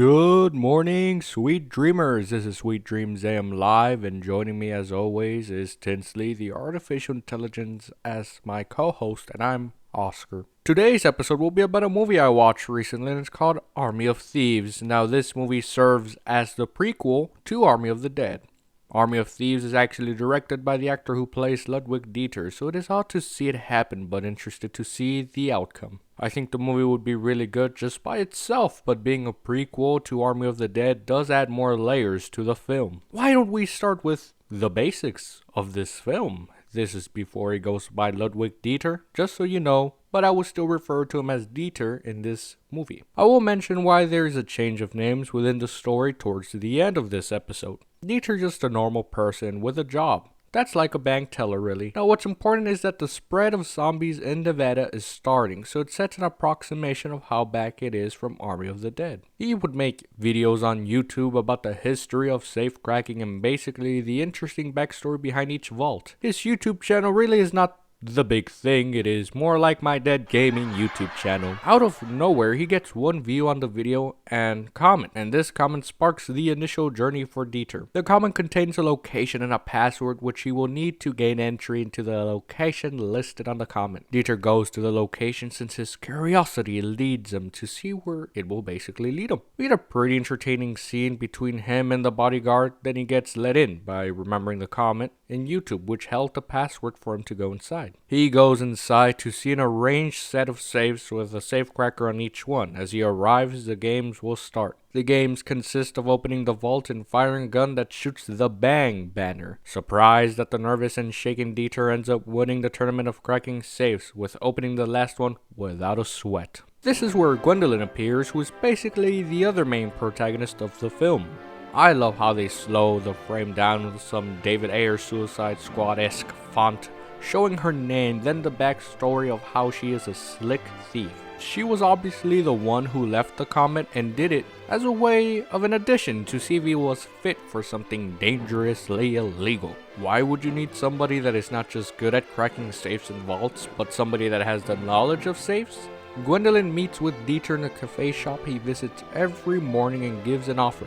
Good morning, sweet dreamers. This is Sweet Dreams A.M. live, and joining me as always is Tinsley, the artificial intelligence, as my co-host, and I'm Oscar. Today's episode will be about a movie I watched recently, and it's called Army of Thieves. Now, this movie serves as the prequel to Army of the Dead. Army of Thieves is actually directed by the actor who plays Ludwig Dieter, so it is hard to see it happen, but interested to see the outcome. I think the movie would be really good just by itself, but being a prequel to Army of the Dead does add more layers to the film. Why don't we start with the basics of this film? This is before he goes by Ludwig Dieter, just so you know, but I will still refer to him as Dieter in this movie. I will mention why there is a change of names within the story towards the end of this episode. Dieter just a normal person with a job. That's like a bank teller, really. Now, what's important is that the spread of zombies in Nevada is starting, so it sets an approximation of how back it is from Army of the Dead. He would make videos on YouTube about the history of safe cracking and basically the interesting backstory behind each vault. His YouTube channel really is not the big thing, it is more like my dead gaming YouTube channel. Out of nowhere, he gets one view on the video and comment, and this comment sparks the initial journey for Dieter. The comment contains a location and a password which he will need to gain entry into the location listed on the comment. Dieter goes to the location since his curiosity leads him to see where it will basically lead him. We get a pretty entertaining scene between him and the bodyguard, then he gets let in by remembering the comment in YouTube which held the password for him to go inside. He goes inside to see an arranged set of safes with a safecracker on each one. As he arrives, the games will start. The games consist of opening the vault and firing a gun that shoots the bang banner. Surprised that the nervous and shaken Dieter ends up winning the tournament of cracking safes, with opening the last one without a sweat. This is where Gwendolyn appears, who is basically the other main protagonist of the film. I love how they slow the frame down with some David Ayer Suicide Squad-esque font, showing her name, then the backstory of how she is a slick thief. She was obviously the one who left the comment and did it as a way of an addition to see if he was fit for something dangerously illegal. Why would you need somebody that is not just good at cracking safes and vaults, but somebody that has the knowledge of safes? Gwendolyn meets with Dieter in a cafe shop he visits every morning and gives an offer.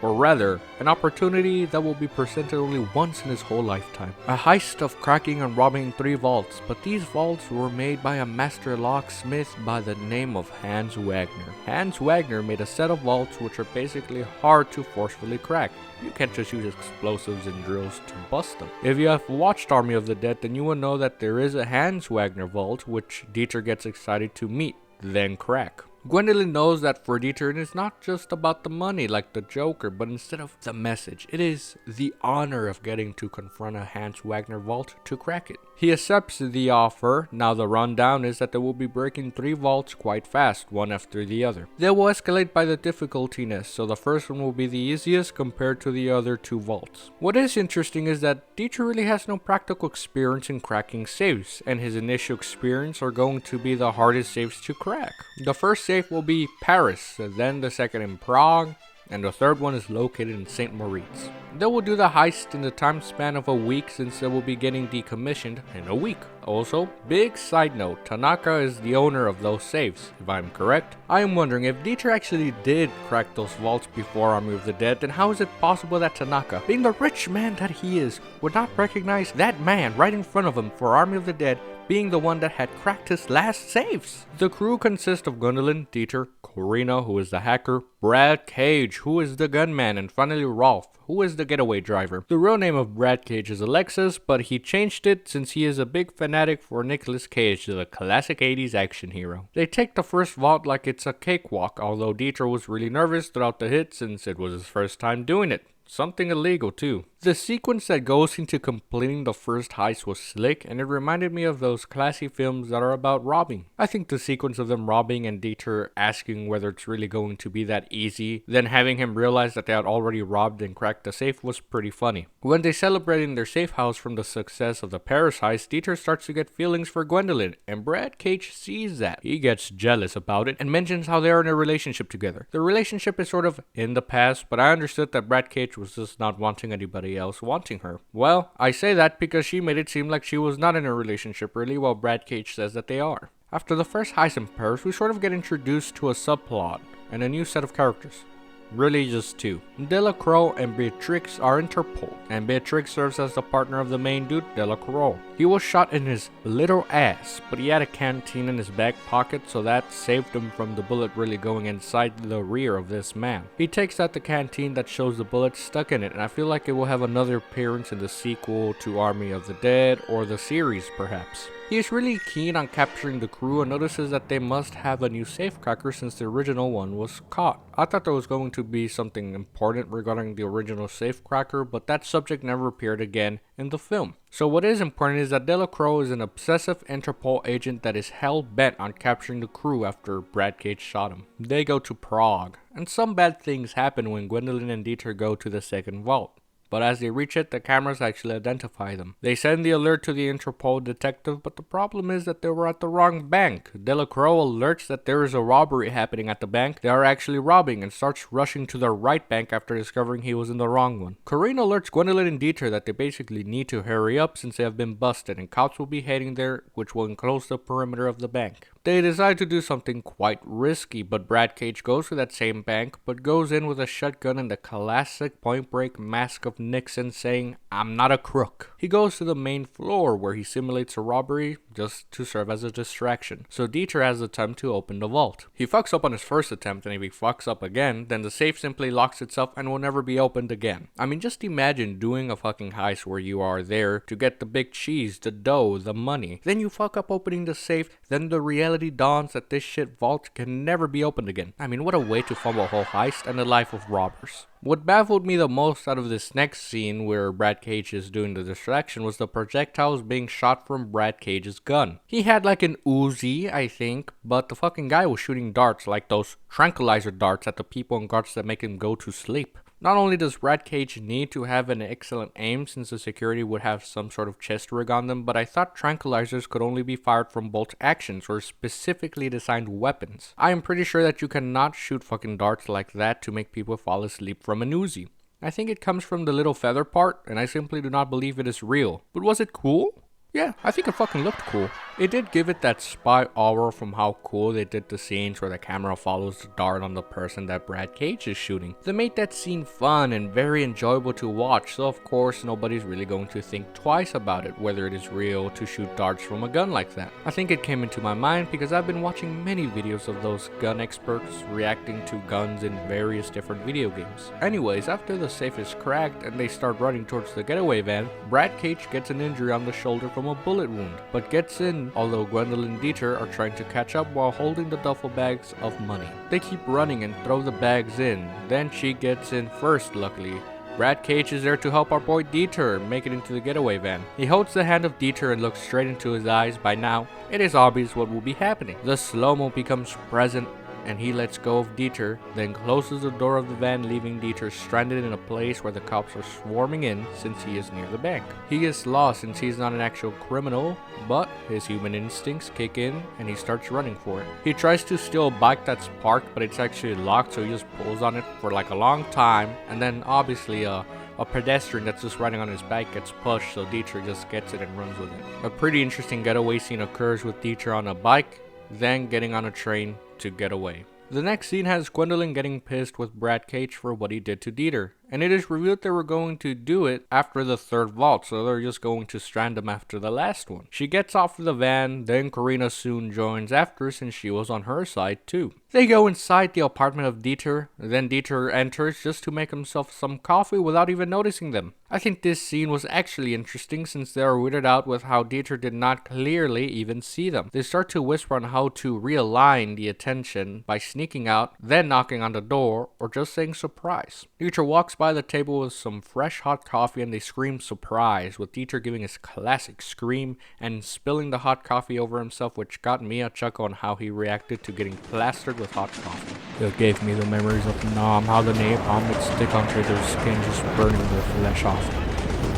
Or rather, an opportunity that will be presented only once in his whole lifetime. A heist of cracking and robbing 3 vaults, but these vaults were made by a master locksmith by the name of Hans Wagner. Hans Wagner made a set of vaults which are basically hard to forcefully crack. You can't just use explosives and drills to bust them. If you have watched Army of the Dead, then you will know that there is a Hans Wagner vault which Dieter gets excited to meet, then crack. Gwendolyn knows that for Dieter it is not just about the money like the Joker, but instead of the message, it is the honor of getting to confront a Hans Wagner vault to crack it. He accepts the offer. Now the rundown is that they will be breaking 3 vaults quite fast, one after the other. They will escalate by the difficultiness, so the first one will be the easiest compared to the other 2 vaults. What is interesting is that Dieter really has no practical experience in cracking safes, and his initial experience are going to be the hardest safes to crack. The first safe will be Paris, then the second in Prague, and the third one is located in St. Moritz. They will do the heist in the time span of a week since they will be getting decommissioned in a week. Also, big side note, Tanaka is the owner of those safes, if I'm correct. I am wondering if Dieter actually did crack those vaults before Army of the Dead, then how is it possible that Tanaka, being the rich man that he is, would not recognize that man right in front of him for Army of the Dead being the one that had cracked his last safes? The crew consists of Gwendolyn, Dieter, Corina, who is the hacker, Brad Cage, who is the gunman, and finally Rolf, who is the getaway driver. The real name of Brad Cage is Alexis, but he changed it since he is a big fanatic for Nicolas Cage, the classic 80s action hero. They take the first vault like it's a cakewalk, although Dieter was really nervous throughout the hit since it was his first time doing it. Something illegal too. The sequence that goes into completing the first heist was slick, and it reminded me of those classy films that are about robbing. I think the sequence of them robbing and Dieter asking whether it's really going to be that easy, then having him realize that they had already robbed and cracked the safe was pretty funny. When they celebrate in their safe house from the success of the Paris heist, Dieter starts to get feelings for Gwendolyn, and Brad Cage sees that. He gets jealous about it and mentions how they are in a relationship together. The relationship is sort of in the past, but I understood that Brad Cage was just not wanting anybody else wanting her. Well, I say that because she made it seem like she was not in a relationship really, while Brad Cage says that they are. After the first heist in Paris, we sort of get introduced to a subplot and a new set of characters. Really just two. Delacroix and Beatrix are Interpol, and Beatrix serves as the partner of the main dude, Delacroix. He was shot in his little ass, but he had a canteen in his back pocket, so that saved him from the bullet really going inside the rear of this man. He takes out the canteen that shows the bullet stuck in it, and I feel like it will have another appearance in the sequel to Army of the Dead, or the series perhaps. He is really keen on capturing the crew and notices that they must have a new safecracker since the original one was caught. I thought there was going to be something important regarding the original safecracker, but that subject never appeared again in the film. So what is important is that Delacroix is an obsessive Interpol agent that is hell-bent on capturing the crew after Brad Cage shot him. They go to Prague, and some bad things happen when Gwendolyn and Dieter go to the second vault. But as they reach it, the cameras actually identify them. They send the alert to the Interpol detective, but the problem is that they were at the wrong bank. Delacroix alerts that there is a robbery happening at the bank they are actually robbing and starts rushing to the right bank after discovering he was in the wrong one. Corinne alerts Gwendolyn and Dieter that they basically need to hurry up since they have been busted and cops will be heading there, which will enclose the perimeter of the bank. They decide to do something quite risky, but Brad Cage goes to that same bank, but goes in with a shotgun and the classic Point Break mask of Nixon saying, "I'm not a crook." He goes to the main floor where he simulates a robbery just to serve as a distraction, so Dieter has the time to open the vault. He fucks up on his first attempt, and if he fucks up again, then the safe simply locks itself and will never be opened again. I mean, just imagine doing a fucking heist where you are there to get the big cheese, the dough, the money. Then you fuck up opening the safe, then the reality dawns that this shit vault can never be opened again. I mean, what a way to fumble a whole heist and the life of robbers. What baffled me the most out of this next scene where Brad Cage is doing the distraction was the projectiles being shot from Brad Cage's gun. He had like an Uzi, I think, but the fucking guy was shooting darts, like those tranquilizer darts at the people and guards that make him go to sleep. Not only does Brad Cage need to have an excellent aim since the security would have some sort of chest rig on them, but I thought tranquilizers could only be fired from bolt actions or specifically designed weapons. I am pretty sure that you cannot shoot fucking darts like that to make people fall asleep from an Uzi. I think it comes from the little feather part, and I simply do not believe it is real. But was it cool? Yeah, I think it fucking looked cool. It did give it that spy aura from how cool they did the scenes where the camera follows the dart on the person that Brad Cage is shooting. They made that scene fun and very enjoyable to watch, so of course nobody's really going to think twice about it, whether it is real to shoot darts from a gun like that. I think it came into my mind because I've been watching many videos of those gun experts reacting to guns in various different video games. Anyways, after the safe is cracked and they start running towards the getaway van, Brad Cage gets an injury on the shoulder from a bullet wound, but gets in, although Gwendolyn and Dieter are trying to catch up while holding the duffel bags of money. They keep running and throw the bags in, then she gets in first luckily. Brad Cage is there to help our boy Dieter make it into the getaway van. He holds the hand of Dieter and looks straight into his eyes. By now, it is obvious what will be happening. The slow-mo becomes present and he lets go of Dieter, then closes the door of the van, leaving Dieter stranded in a place where the cops are swarming in since he is near the bank. He gets lost since he's not an actual criminal, but his human instincts kick in and he starts running for it. He tries to steal a bike that's parked, but it's actually locked, so he just pulls on it for like a long time, and then obviously a pedestrian that's just riding on his bike gets pushed, so Dieter just gets it and runs with it. A pretty interesting getaway scene occurs with Dieter on a bike, then getting on a train to get away. The next scene has Gwendolyn getting pissed with Brad Cage for what he did to Dieter, and it is revealed they were going to do it after the third vault, so they're just going to strand him after the last one. She gets off of the van, then Karina soon joins after since she was on her side too. They go inside the apartment of Dieter, then Dieter enters just to make himself some coffee without even noticing them. I think this scene was actually interesting since they are weirded out with how Dieter did not clearly even see them. They start to whisper on how to realign the attention by sneaking out, then knocking on the door, or just saying surprise. Dieter walks by the table with some fresh hot coffee and they scream surprise, with Dieter giving his classic scream and spilling the hot coffee over himself, which got me a chuckle on how he reacted to getting plastered with hot coffee. It gave me the memories of Nom, how the napalm would stick onto their skin, just burning their flesh off.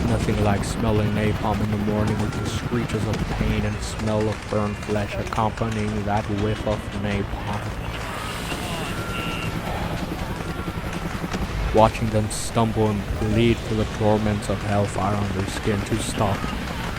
Nothing like smelling napalm in the morning with the screeches of pain and smell of burned flesh accompanying that whiff of napalm. Watching them stumble and bleed for the torments of hellfire on their skin to stop.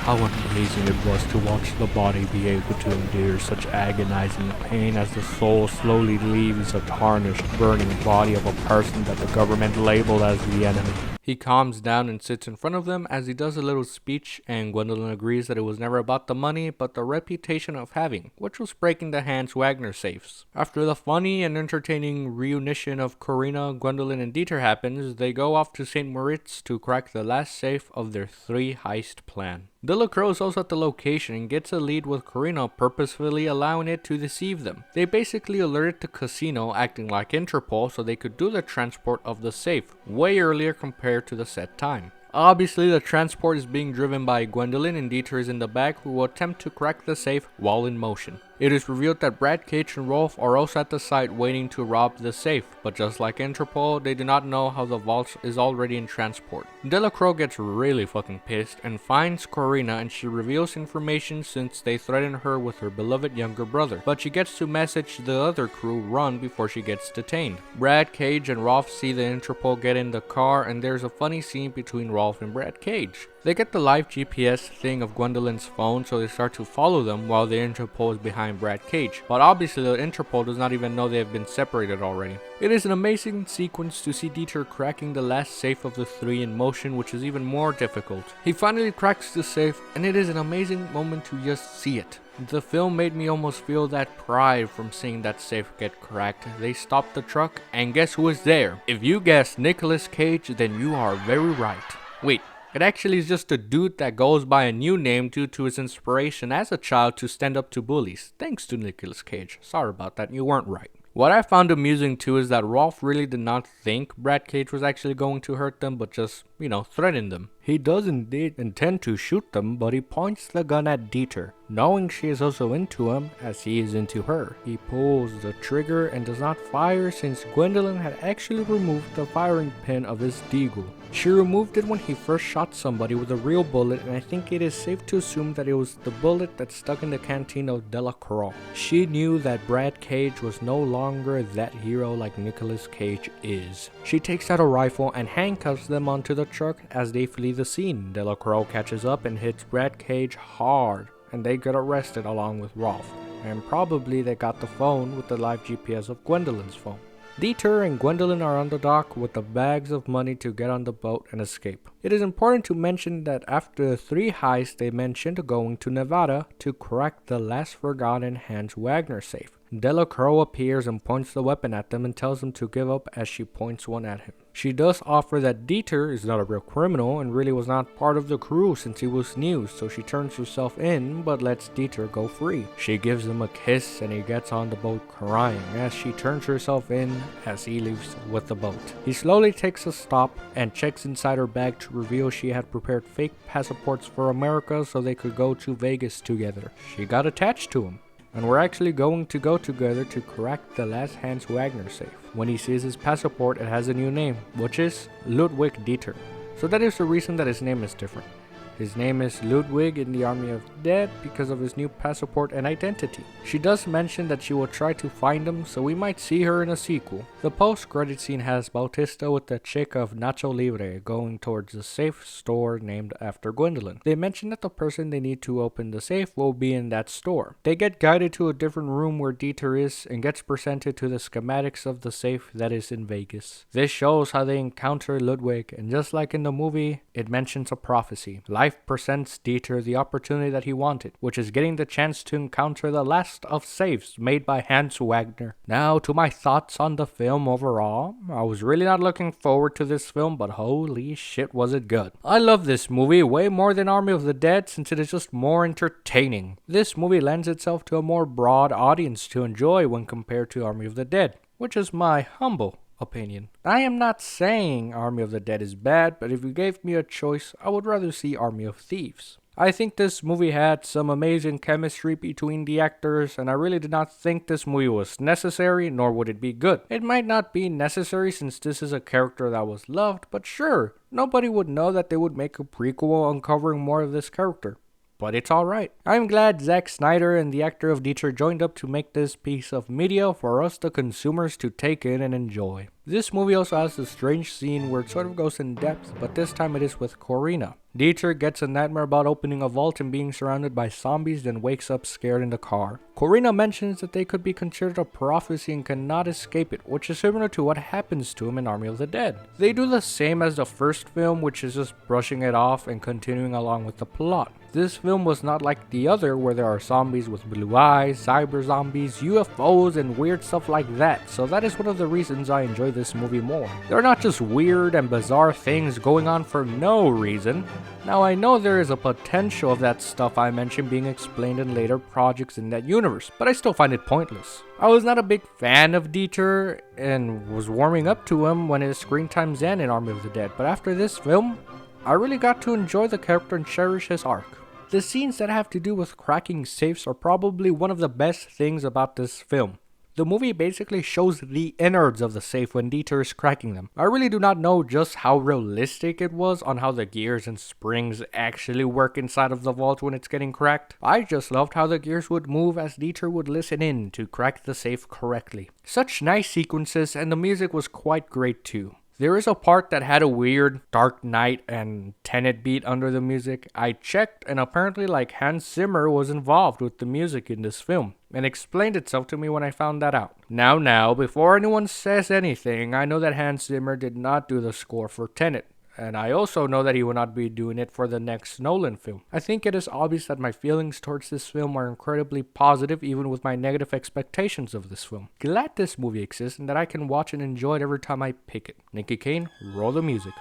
how amazing it was to watch the body be able to endure such agonizing pain as the soul slowly leaves a tarnished, burning body of a person that the government labeled as the enemy. He calms down and sits in front of them as he does a little speech, and Gwendolyn agrees that it was never about the money, but the reputation of having, which was breaking the Hans Wagner safes. After the funny and entertaining reunition of Corinna, Gwendolyn, and Dieter happens, they go off to St. Moritz to crack the last safe of their 3 heist plan. Delacroix is also at the location and gets a lead with Corinna purposefully allowing it to deceive them. They basically alerted the casino, acting like Interpol, so they could do the transport of the safe way earlier compared to the set time. Obviously, the transport is being driven by Gwendolyn, and Dieter is in the back, who will attempt to crack the safe while in motion. It is revealed that Brad Cage and Rolf are also at the site waiting to rob the safe, but just like Interpol, they do not know how the vault is already in transport. Delacroix gets really fucking pissed and finds Corinna, and she reveals information since they threaten her with her beloved younger brother, but she gets to message the other crew run before she gets detained. Brad Cage and Rolf see the Interpol get in the car, and there's a funny scene between Rolf and Brad Cage. They get the live GPS thing of Gwendolyn's phone, so they start to follow them while the Interpol is behind Brad Cage. But obviously the Interpol does not even know they have been separated already. It is an amazing sequence to see Dieter cracking the last safe of the 3 in motion, which is even more difficult. He finally cracks the safe, and it is an amazing moment to just see it. The film made me almost feel that pride from seeing that safe get cracked. They stopped the truck, and guess who is there? If you guessed Nicolas Cage, then you are very right. Wait. It actually is just a dude that goes by a new name due to his inspiration as a child to stand up to bullies. Thanks to Nicolas Cage. Sorry about that, you weren't right. What I found amusing too is that Rolf really did not think Brad Cage was actually going to hurt them, but just, threatened them. He does indeed intend to shoot them, but he points the gun at Dieter. Knowing she is also into him, as he is into her, he pulls the trigger and does not fire since Gwendolyn had actually removed the firing pin of his deagle. She removed it when he first shot somebody with a real bullet, and I think it is safe to assume that it was the bullet that stuck in the canteen of Delacroix. She knew that Brad Cage was no longer that hero like Nicolas Cage is. She takes out a rifle and handcuffs them onto the truck as they flee the scene. Delacroix catches up and hits Brad Cage hard, and they get arrested along with Rolf. And probably they got the phone with the live GPS of Gwendolyn's phone. Dieter and Gwendolyn are on the dock with the bags of money to get on the boat and escape. It is important to mention that after the 3 heists, they mentioned going to Nevada to crack the last forgotten Hans Wagner safe. Delacroix appears and points the weapon at them and tells them to give up as she points one at him. She does offer that Dieter is not a real criminal and really was not part of the crew since he was new, so she turns herself in but lets Dieter go free. She gives him a kiss and he gets on the boat crying as she turns herself in as he leaves with the boat. He slowly takes a stop and checks inside her bag to reveal she had prepared fake passports for America so they could go to Vegas together. She got attached to him, and we're actually going to go together to crack the last Hans Wagner safe. When he sees his passport, it has a new name, which is Ludwig Dieter. So that is the reason that his name is different. His name is Ludwig in the Army of Dead because of his new passport and identity. She does mention that she will try to find him, so we might see her in a sequel. The post-credit scene has Bautista with the chick of Nacho Libre going towards the safe store named after Gwendolyn. They mention that the person they need to open the safe will be in that store. They get guided to a different room where Dieter is and gets presented to the schematics of the safe that is in Vegas. This shows how they encounter Ludwig, and just like in the movie, it mentions a prophecy. Life presents Dieter the opportunity that he wanted, which is getting the chance to encounter the last of safes made by Hans Wagner. Now to my thoughts on the film overall. I was really not looking forward to this film, but holy shit was it good. I love this movie way more than Army of the Dead since it is just more entertaining. This movie lends itself to a more broad audience to enjoy when compared to Army of the Dead, which is my humble opinion. I am not saying Army of the Dead is bad, but if you gave me a choice, I would rather see Army of Thieves. I think this movie had some amazing chemistry between the actors, and I really did not think this movie was necessary, nor would it be good. It might not be necessary since this is a character that was loved, but sure, nobody would know that they would make a prequel uncovering more of this character. But it's alright. I'm glad Zack Snyder and the actor of Dieter joined up to make this piece of media for us the consumers to take in and enjoy. This movie also has a strange scene where it sort of goes in depth, but this time it is with Corina. Dieter gets a nightmare about opening a vault and being surrounded by zombies, then wakes up scared in the car. Corina mentions that they could be considered a prophecy and cannot escape it, which is similar to what happens to him in Army of the Dead. They do the same as the first film, which is just brushing it off and continuing along with the plot. This film was not like the other, where there are zombies with blue eyes, cyber zombies, UFOs, and weird stuff like that, so that is one of the reasons I enjoy this movie more. There are not just weird and bizarre things going on for no reason. Now I know there is a potential of that stuff I mentioned being explained in later projects in that universe, but I still find it pointless. I was not a big fan of Dieter and was warming up to him when his screen times end in Army of the Dead, but after this film, I really got to enjoy the character and cherish his arc. The scenes that have to do with cracking safes are probably one of the best things about this film. The movie basically shows the innards of the safe when Dieter is cracking them. I really do not know just how realistic it was on how the gears and springs actually work inside of the vault when it's getting cracked. I just loved how the gears would move as Dieter would listen in to crack the safe correctly. Such nice sequences, and the music was quite great too. There is a part that had a weird Dark Knight and Tenet beat under the music. I checked, and apparently Hans Zimmer was involved with the music in this film, and explained itself to me when I found that out. Now, before anyone says anything, I know that Hans Zimmer did not do the score for Tenet, and I also know that he will not be doing it for the next Nolan film. I think it is obvious that my feelings towards this film are incredibly positive, even with my negative expectations of this film. Glad this movie exists and that I can watch and enjoy it every time I pick it. Nicky Kane, roll the music.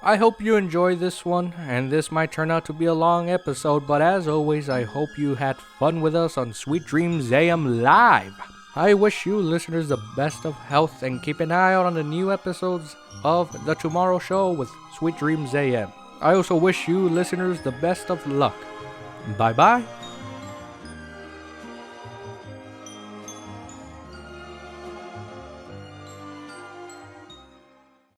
I hope you enjoyed this one, and this might turn out to be a long episode, but as always, I hope you had fun with us on Sweet Dreams A.M. Live. I wish you listeners the best of health, and keep an eye out on the new episodes of The Tomorrow Show with Sweet Dreams A.M. I also wish you listeners the best of luck. Bye bye.